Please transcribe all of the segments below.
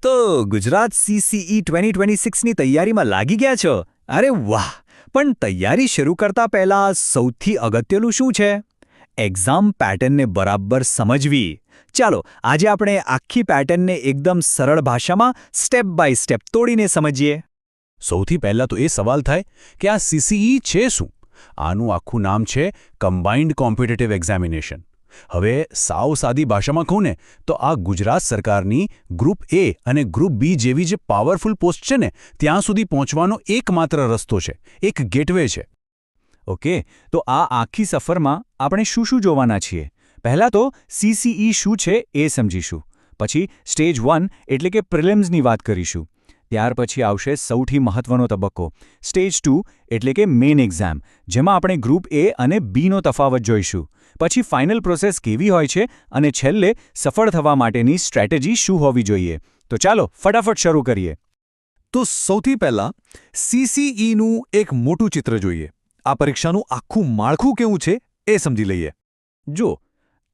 તો ગુજરાત CCE 2026ની તૈયારીમાં લાગી ગયા છો? અરે વાહ! પણ તૈયારી શરૂ કરતા પહેલા સૌથી અગત્યનું શું છે? એક્ઝામ પેટર્નને બરાબર સમજવી. ચાલો આજે આપણે આખી પેટર્નને એકદમ સરળ ભાષામાં સ્ટેપ બાય સ્ટેપ તોડીને સમજીએ. સૌથી પહેલાં તો એ સવાલ થાય કે આ CCE છે શું? આનું આખું નામ છે કમ્બાઇન્ડ કોમ્પિટિટિવ એક્ઝામિનેશન. હવે સાવ સાદી ભાષામાં કહું ને તો આ ગુજરાત સરકારની ગ્રુપ A અને ગ્રુપ B જેવી જે પાવરફુલ પોસ્ટ છે ને ત્યાં સુધી પહોંચવાનો એકમાત્ર રસ્તો છે, એક ગેટવે છે. ઓકે, તો આ આખી સફરમાં આપણે શું શું જોવાના છીએ? પહેલાં તો CCE શું છે એ સમજીશું. પછી સ્ટેજ 1 એટલે કે પ્રિલિમ્સની વાત કરીશું. ત્યાર પછી આવશે સૌથી મહત્વનો તબક્કો સ્ટેજ 2 એટલે કે મેઇન એક્ઝામ, જેમાં આપણે ગ્રુપ A અને Bનો તફાવત જોઈશું. પછી ફાઇનલ પ્રોસેસ કેવી હોય છે અને છેલ્લે સફળ થવા માટેની સ્ટ્રેટેજી શું હોવી જોઈએ. તો ચાલો ફટાફટ શરૂ કરીએ. તો સૌથી પહેલાં CCEનું એક મોટું ચિત્ર જોઈએ. આ પરીક્ષાનું આખું માળખું કેવું છે એ સમજી લઈએ. જો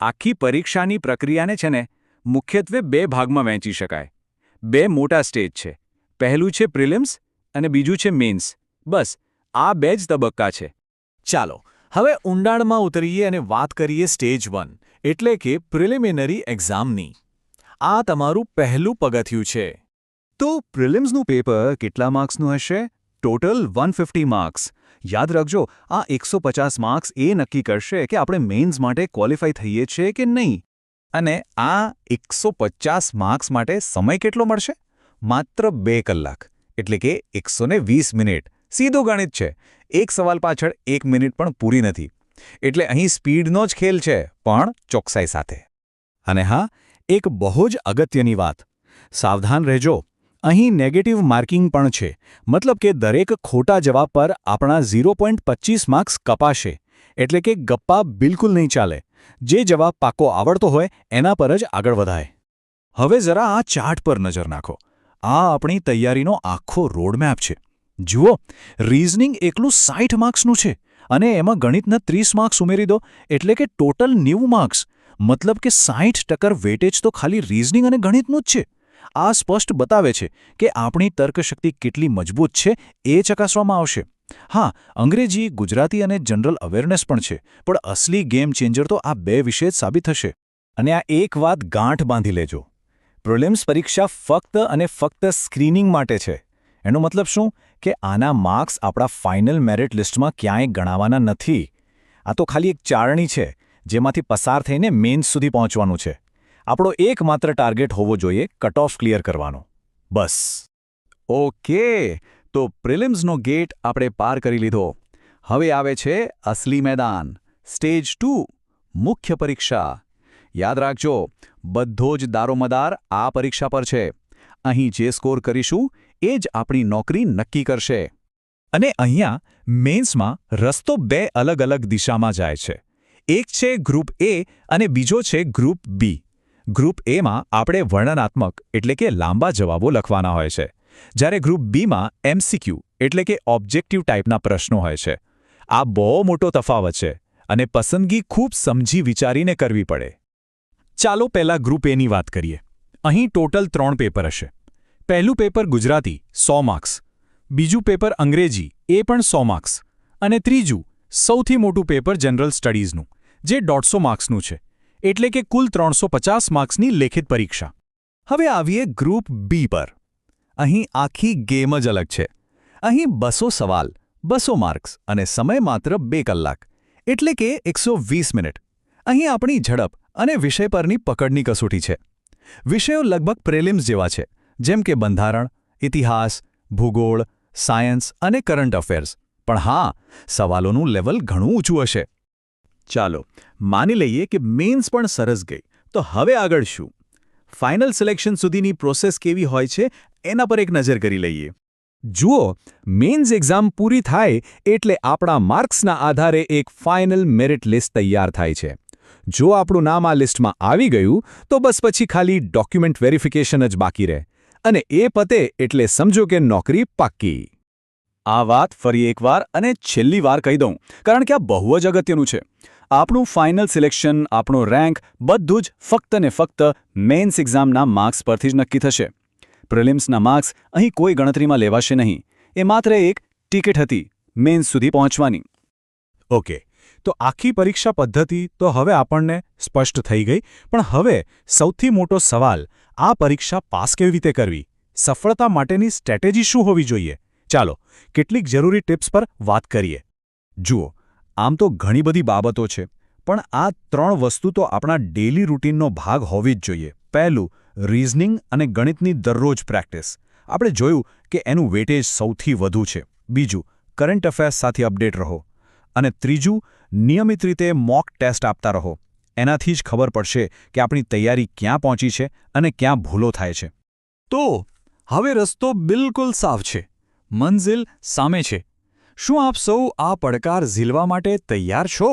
આખી પરીક્ષાની પ્રક્રિયાને છે ને મુખ્યત્વે 2 ભાગમાં વહેંચી શકાય. 2 મોટા સ્ટેજ છે. પહેલું છે પ્રિલિમ્સ અને બીજું છે મેઇન્સ. બસ આ 2 જ તબક્કા છે. ચાલો હવે ઊંડાણમાં ઉતરીએ અને વાત કરીએ સ્ટેજ 1 એટલે કે પ્રિલિમિનરી એક્ઝામની. આ તમારું પહેલું પગથિયું છે. તો પ્રિલિમ્સનું પેપર કેટલા માર્ક્સનું હશે? Total 150 marks. યાદ રાખજો, આ 150 માર્ક્સ એ નક્કી કરશે કે આપણે મેઇન્સ માટે ક્વોલિફાય થઈએ છીએ કે નહીં. અને આ 150 માર્ક્સ માટે સમય કેટલો મળશે? માત્ર 2 કલાક, એટલે કે 120 મિનિટ. સીધું ગણિત છે. એક સવાલ પાછળ 1 મિનિટ પણ પૂરી નથી. એટલે અહીં સ્પીડનો જ ખેલ છે, પણ ચોકસાઈ સાથે. અને હા, એક બહુ જ અગત્યની વાત. સાવધાન રહેજો, અહીં નેગેટિવ માર્કિંગ પણ છે. મતલબ કે દરેક ખોટા જવાબ પર આપણા 0.25 માર્ક્સ કપાશે. એટલે કે ગપ્પા બિલકુલ નહીં ચાલે. જે જવાબ પાક્કો આવડતો હોય એના પર જ આગળ વધાય. હવે જરા આ ચાર્ટ પર નજર નાખો. આ આપણી તૈયારીનો આખો રોડમેપ છે. જુઓ, રીઝનિંગ એકલું 60 માર્ક્સનું છે અને એમાં ગણિતના 30 માર્ક્સ ઉમેરી દો એટલે કે ટોટલ 90 માર્ક્સ. મતલબ કે 60% વેટેજ તો ખાલી રીઝનિંગ અને ગણિતનું જ છે. આ સ્પષ્ટ બતાવે છે કે આપણી તર્કશક્તિ કેટલી મજબૂત છે એ ચકાસવામાં આવશે. હા, અંગ્રેજી, ગુજરાતી અને જનરલ અવેરનેસ પણ છે, પણ અસલી ગેમ ચેન્જર તો આ 2 વિશે જ સાબિત થશે. અને આ એક વાત ગાંઠ બાંધી લેજો. પ્રિલિમ્સ પરીક્ષા ફક્ત અને ફક્ત સ્ક્રીનિંગ માટે છે. એનો મતલબ શું? કે આના માર્ક્સ આપણા ફાઇનલ મેરિટ લિસ્ટમાં ક્યાંય ગણાવાના નથી. આ તો ખાલી એક ચાળણી છે, જેમાંથી પસાર થઈને મેઇન્સ સુધી પહોંચવાનું છે. આપણો એકમાત્ર ટાર્ગેટ હોવો જોઈએ કટ ઓફ ક્લિયર કરવાનો. બસ. ઓકે, તો પ્રિલિમ્સનો ગેટ આપણે પાર કરી લીધો. હવે આવે છે અસલી મેદાન, સ્ટેજ 2, મુખ્ય પરીક્ષા. યાદ રાખજો, બધો જ દારોમદાર આ પરીક્ષા પર છે. અહીં જે સ્કોર કરીશું એ જ આપણી નોકરી નક્કી કરશે. અને અહીંયા મેઇન્સમાં રસ્તો 2 અલગ અલગ દિશામાં જાય છે. એક છે ગ્રુપ A અને બીજો છે ગ્રુપ B. ગ્રુપ Aમાં આપણે વર્ણનાત્મક એટલે કે લાંબા જવાબો લખવાના હોય છે, જ્યારે ગ્રુપ Bમાં MCQ એટલે કે ઓબ્જેક્ટિવ ટાઈપના પ્રશ્નો હોય છે. આ બહુ મોટો તફાવત છે અને પસંદગી ખૂબ સમજી વિચારીને કરવી પડે. ચાલો પહેલા ગ્રુપ Aની વાત કરીએ. અહીં ટોટલ 3 પેપર હશે. પહેલું પેપર ગુજરાતી 100 માર્ક્સ, બીજું પેપર અંગ્રેજી એ પણ 100 માર્ક્સ, અને ત્રીજું સૌથી મોટું પેપર જનરલ સ્ટડીઝનું જે 150 માર્ક્સનું છે. એટલે કે કુલ 350 માર્ક્સની લેખિત પરીક્ષા. હવે આવીએ ગ્રુપ B પર. અહીં આખી ગેમ જ અલગ છે. અહીં 200 સવાલ, 200 માર્ક્સ અને સમય માત્ર 2 કલાક, એટલે કે 120 મિનિટ. અહીં આપણી ઝડપ અને વિષય પરની પકડની કસોટી છે. વિષયો લગભગ પ્રિલિમ્સ જેવા છે, જેમ કે બંધારણ, ઇતિહાસ, ભૂગોળ, સાયન્સ અને કરંટ અફેર્સ. પણ હા, સવાલોનું લેવલ ઘણું ઊંચું હશે. ચાલો માની લઈએ કે મેઇન્સ પણ સરસ ગઈ. તો હવે આગળ શું? ફાઇનલ સિલેક્શન સુધીની પ્રોસેસ કેવી હોય છે એના પર એક નજર કરી લઈએ. જુઓ, મેઇન્સ એક્ઝામ પૂરી થાય એટલે આપણા માર્ક્સના આધારે એક ફાઇનલ મેરિટ લિસ્ટ તૈયાર થાય છે. જો આપણું નામ આ લિસ્ટમાં આવી ગયું તો બસ પછી ખાલી ડોક્યુમેન્ટ વેરિફિકેશન જ બાકી રહે. અને એ પતે એટલે સમજો કે નોકરી પાક્કી. આ વાત ફરી એકવાર અને છેલ્લી વાર કહી દઉં, કારણ કે આ બહુ જ અગત્યનું છે. આપણું ફાઇનલ સિલેક્શન, આપણો રેન્ક બધું જ ફક્ત ને ફક્ત મેઇન્સ એક્ઝામના માર્ક્સ પરથી જ નક્કી થશે. પ્રિલિમ્સના માર્ક્સ અહીં કોઈ ગણતરીમાં લેવાશે નહીં. એ માત્ર એક ટિકિટ હતી મેન્સ સુધી પહોંચવાની. ઓકે, તો આખી પરીક્ષા પદ્ધતિ તો હવે આપણને સ્પષ્ટ થઈ ગઈ, પણ હવે સૌથી મોટો સવાલ, આ પરીક્ષા પાસ કેવી રીતે કરવી? સફળતા માટેની સ્ટ્રેટેજી શું હોવી જોઈએ? ચાલો કેટલીક જરૂરી ટિપ્સ પર વાત કરીએ. જુઓ, આમ તો ઘણી બધી બાબતો છે, પણ આ 3 વસ્તુ તો આપણા ડેલી રૂટીનનો ભાગ હોવી જ જોઈએ. પહેલું, રિઝનિંગ અને ગણિતની દરરોજ પ્રેક્ટિસ. આપણે જોયું કે એનું વેટેજ સૌથી વધુ છે. બીજું, કરંટ અફેર્સ સાથે અપડેટ રહો. અને ત્રીજું, નિયમિત રીતે મોક ટેસ્ટ આપતા રહો. એનાથી જ ખબર પડશે કે આપણી તૈયારી ક્યાં પહોંચી છે અને ક્યાં ભૂલો થાય છે. તો હવે રસ્તો બિલકુલ સાફ છે. મંઝિલ સામે છે. શું આપ સૌ આ પડકાર ઝીલવા માટે તૈયાર છો?